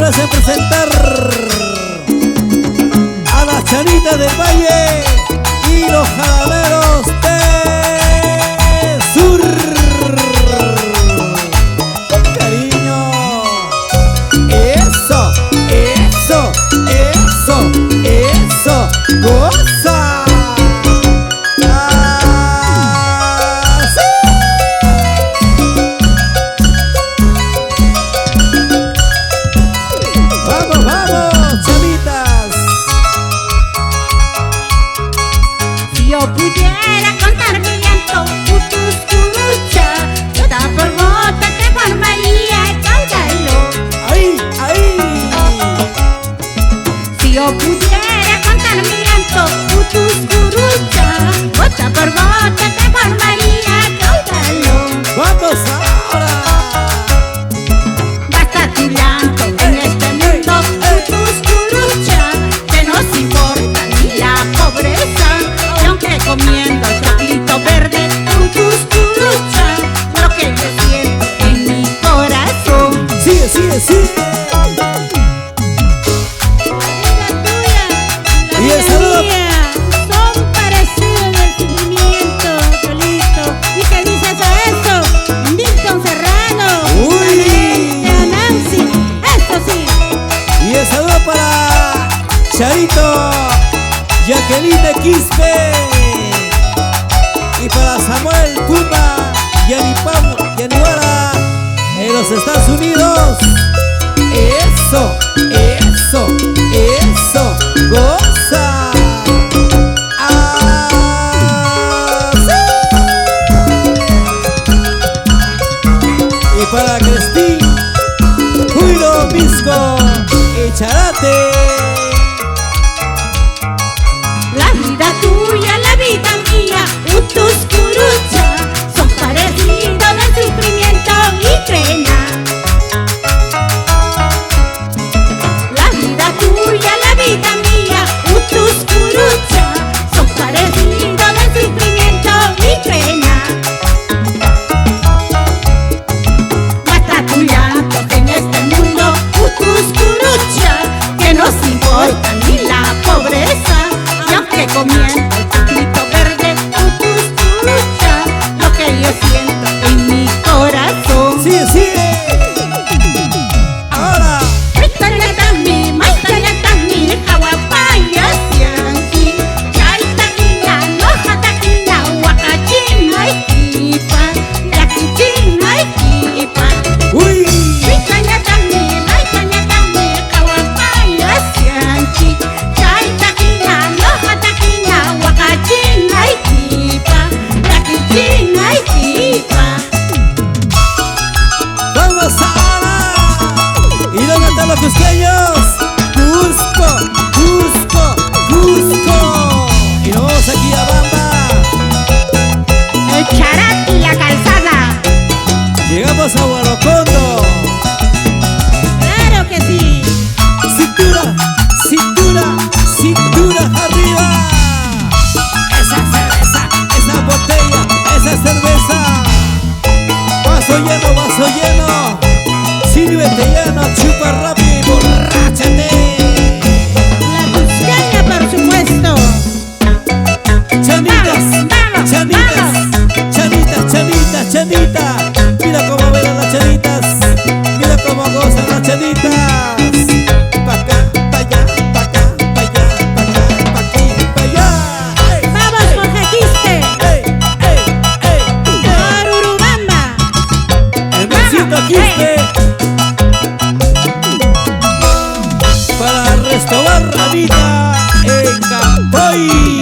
complace presentar a las chanitas del Valle y los jalaneros del Sur. Con cariño. Eso, eso, eso, eso. ¡Goza! Yo pudiera contar mi llanto, putus curucha, gota por gota te formaría el caudalo. ¡Ay, ay! Si yo pudiera contar mi llanto, putus curucha, gota por gota te formaría el caudalo. ¡Vamos ahora! Basta tu llanto en este mundo, putus curucha, que no se importa ni la pobreza. Aunque comiendo el chocolito verde, putus curucha, lo que yo siento en mi corazón. ¡Sigue, sigue, sigue! La tuya, Y el saludo. mía, son parecidos en el sentimiento, Cholito. ¿Y qué dices a eso? Milton Serrano, ¡Uy! de Nancy, eso sí. Y el saludo para Charito, Jacqueline de Quispe, y para Samuel Puma y Aniwara en los Estados Unidos. Eso, eso, eso, goza. Ah, sí. Y para Cristín, Julio Misco y Charate. La vida tuya, la vida mía, putus curucha, son parecidos de sufrimiento y pena. La vida tuya, la vida mía, putus curucha, son parecidos de sufrimiento y pena. Basta tu llanto en este mundo, putus curucha, que no se importa ni la pobreza. Y aunque comiendo el chocolito verde, putus curucha, lo que yo siento en mi corazón. Sigue, sigue. Ahora. Maitayatami, maitayatami, hawapaya sianki, chaitaquina, nojataquina, huacachina y kipa, yaquichina y kipa. Uy. Maitayatami, maitayatami, hawapaya sianki, chaitaquina, nojataquina, huacachina y kipa, yaquichina y kipa. ¡Vamos ahora! ¿Y dónde están los cusqueños? Cusco, Cusco, Cusco. Y nos vamos aquí a Bamba. El Charat y la calzada. Llegamos a Huarocondo. Claro que sí. Cintura, cintura, cintura arriba. Esa cerveza, esa botella, esa cerveza. Vaso lleno. Sírvete lleno, chupa rápido y borráchate. La cusqueña, por supuesto. Chanitas, Vamos, chanitas, vamos. chanitas, chanitas, chanitas. Mira cómo bailan las chanitas. Mira cómo gozan las chanitas. Pa' acá, pa' allá, pa' acá, pa' allá, pa' acá, pa' aquí, pa' allá. ¡Ey! Vamos, Jorge Quispe. ¡Ey! ¡Ey! ¡Ey! Por Urubamba. El besito Quispe. Para Resto Barranita en Campoy.